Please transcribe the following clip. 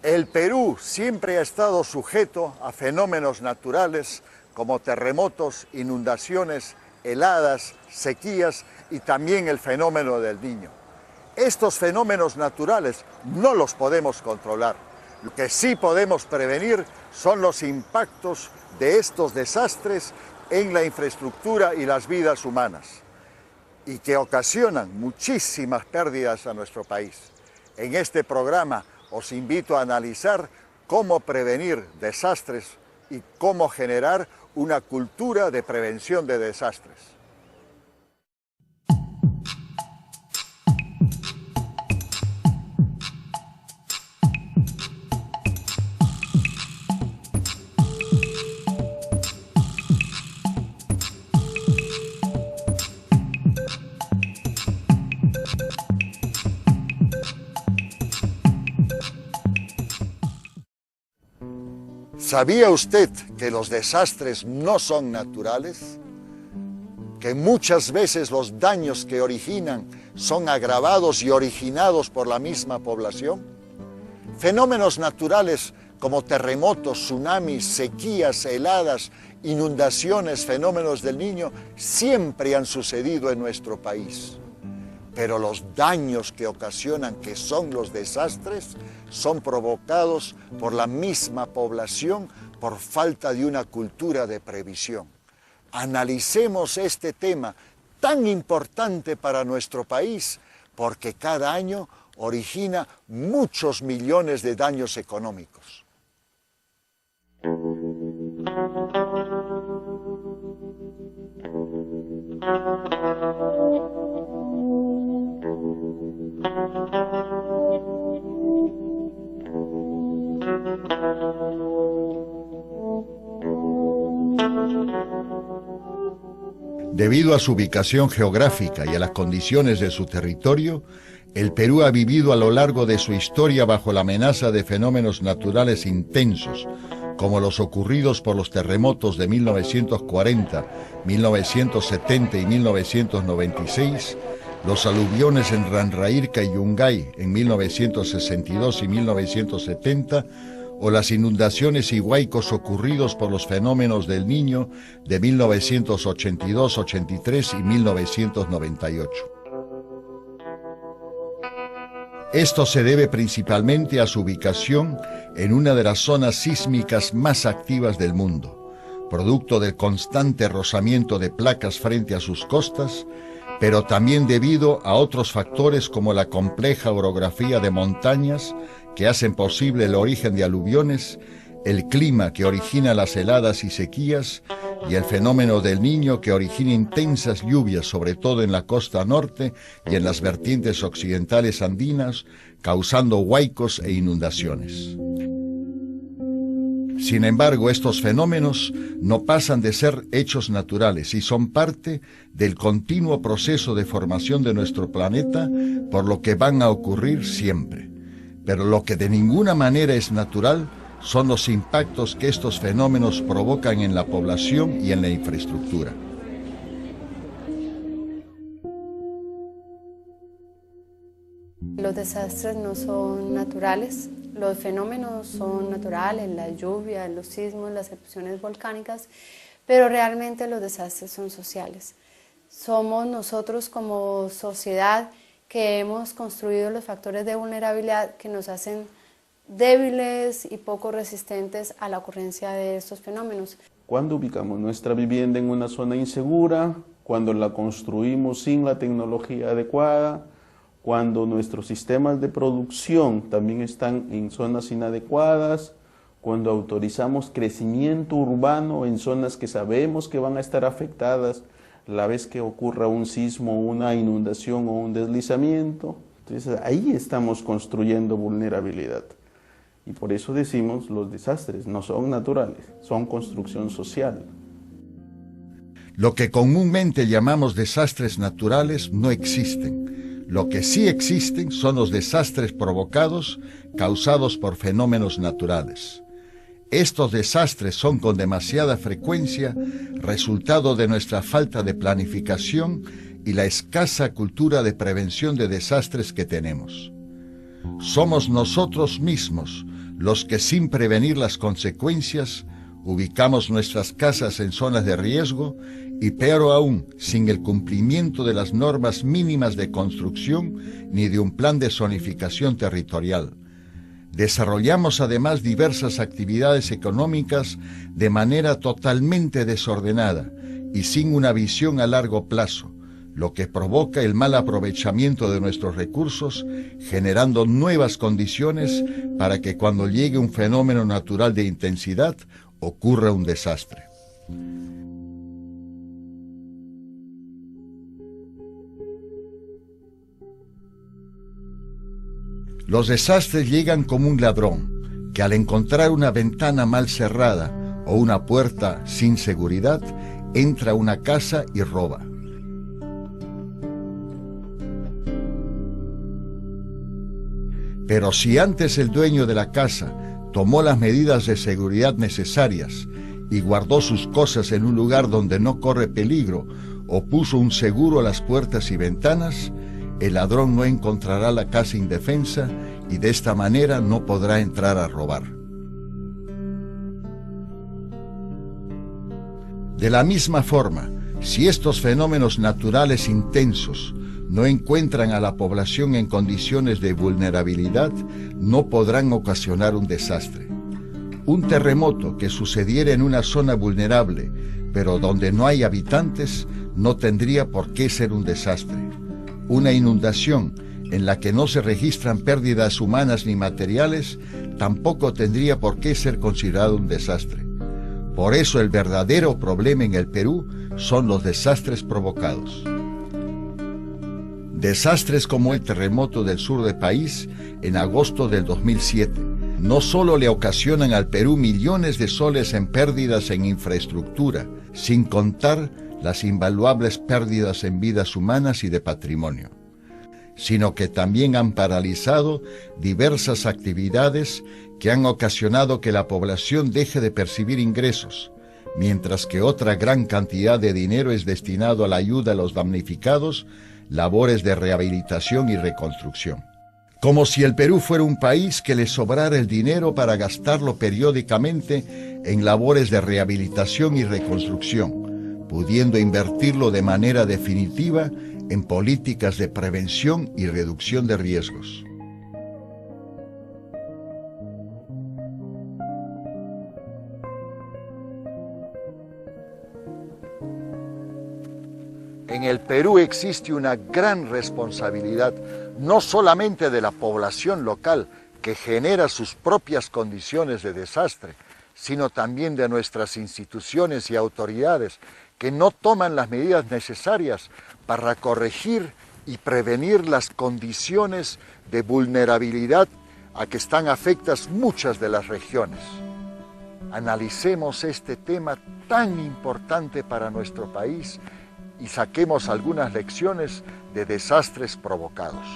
El Perú siempre ha estado sujeto a fenómenos naturales como terremotos, inundaciones, heladas, sequías y también el fenómeno del Niño. Estos fenómenos naturales no los podemos controlar. Lo que sí podemos prevenir son los impactos de estos desastres en la infraestructura y las vidas humanas, y que ocasionan muchísimas pérdidas a nuestro país. En este programa os invito a analizar cómo prevenir desastres y cómo generar una cultura de prevención de desastres. ¿Sabía usted que los desastres no son naturales? Que muchas veces los daños que originan son agravados y originados por la misma población. Fenómenos naturales como terremotos, tsunamis, sequías, heladas, inundaciones, fenómenos del Niño, siempre han sucedido en nuestro país. Pero los daños que ocasionan, que son los desastres, son provocados por la misma población por falta de una cultura de previsión. Analicemos este tema tan importante para nuestro país, porque cada año origina muchos millones de daños económicos. Debido a su ubicación geográfica y a las condiciones de su territorio, el Perú ha vivido a lo largo de su historia bajo la amenaza de fenómenos naturales intensos, como los ocurridos por los terremotos de 1940, 1970 y 1996, los aluviones en Ranraírca y Yungay en 1962 y 1970, o las inundaciones y huaicos ocurridos por los fenómenos del Niño de 1982, 83 y 1998. Esto se debe principalmente a su ubicación en una de las zonas sísmicas más activas del mundo, producto del constante rozamiento de placas frente a sus costas, pero también debido a otros factores como la compleja orografía de montañas que hacen posible el origen de aluviones, el clima que origina las heladas y sequías, y el fenómeno del Niño que origina intensas lluvias, sobre todo en la costa norte y en las vertientes occidentales andinas, causando huaicos e inundaciones. Sin embargo, estos fenómenos no pasan de ser hechos naturales y son parte del continuo proceso de formación de nuestro planeta, por lo que van a ocurrir siempre. Pero lo que de ninguna manera es natural son los impactos que estos fenómenos provocan en la población y en la infraestructura. Los desastres no son naturales, los fenómenos son naturales, la lluvia, los sismos, las erupciones volcánicas, pero realmente los desastres son sociales. Somos nosotros como sociedad que hemos construido los factores de vulnerabilidad que nos hacen débiles y poco resistentes a la ocurrencia de estos fenómenos. Cuando ubicamos nuestra vivienda en una zona insegura, cuando la construimos sin la tecnología adecuada, cuando nuestros sistemas de producción también están en zonas inadecuadas, cuando autorizamos crecimiento urbano en zonas que sabemos que van a estar afectadas la vez que ocurra un sismo, una inundación o un deslizamiento. Entonces ahí estamos construyendo vulnerabilidad. Y por eso decimos, los desastres no son naturales, son construcción social. Lo que comúnmente llamamos desastres naturales no existen. Lo que sí existen son los desastres provocados, causados por fenómenos naturales. Estos desastres son con demasiada frecuencia resultado de nuestra falta de planificación y la escasa cultura de prevención de desastres que tenemos. Somos nosotros mismos los que sin prevenir las consecuencias ubicamos nuestras casas en zonas de riesgo y peor aún, sin el cumplimiento de las normas mínimas de construcción ni de un plan de zonificación territorial. Desarrollamos además diversas actividades económicas de manera totalmente desordenada y sin una visión a largo plazo, lo que provoca el mal aprovechamiento de nuestros recursos, generando nuevas condiciones para que cuando llegue un fenómeno natural de intensidad, ocurra un desastre. Los desastres llegan como un ladrón, que al encontrar una ventana mal cerrada o una puerta sin seguridad, entra a una casa y roba. Pero si antes el dueño de la casa tomó las medidas de seguridad necesarias y guardó sus cosas en un lugar donde no corre peligro o puso un seguro a las puertas y ventanas, el ladrón no encontrará la casa indefensa y de esta manera no podrá entrar a robar. De la misma forma, si estos fenómenos naturales intensos no encuentran a la población en condiciones de vulnerabilidad, no podrán ocasionar un desastre. Un terremoto que sucediera en una zona vulnerable, pero donde no hay habitantes, no tendría por qué ser un desastre. Una inundación en la que no se registran pérdidas humanas ni materiales, tampoco tendría por qué ser considerado un desastre. Por eso el verdadero problema en el Perú son los desastres provocados. Desastres como el terremoto del sur del país en agosto del 2007 no solo le ocasionan al Perú millones de soles en pérdidas en infraestructura, sin contar las invaluables pérdidas en vidas humanas y de patrimonio, sino que también han paralizado diversas actividades que han ocasionado que la población deje de percibir ingresos, mientras que otra gran cantidad de dinero es destinado a la ayuda a los damnificados, labores de rehabilitación y reconstrucción. Como si el Perú fuera un país que le sobrara el dinero para gastarlo periódicamente en labores de rehabilitación y reconstrucción, pudiendo invertirlo de manera definitiva en políticas de prevención y reducción de riesgos. En el Perú existe una gran responsabilidad, no solamente de la población local, que genera sus propias condiciones de desastre, sino también de nuestras instituciones y autoridades, que no toman las medidas necesarias para corregir y prevenir las condiciones de vulnerabilidad a que están afectadas muchas de las regiones. Analicemos este tema tan importante para nuestro país y saquemos algunas lecciones de desastres provocados.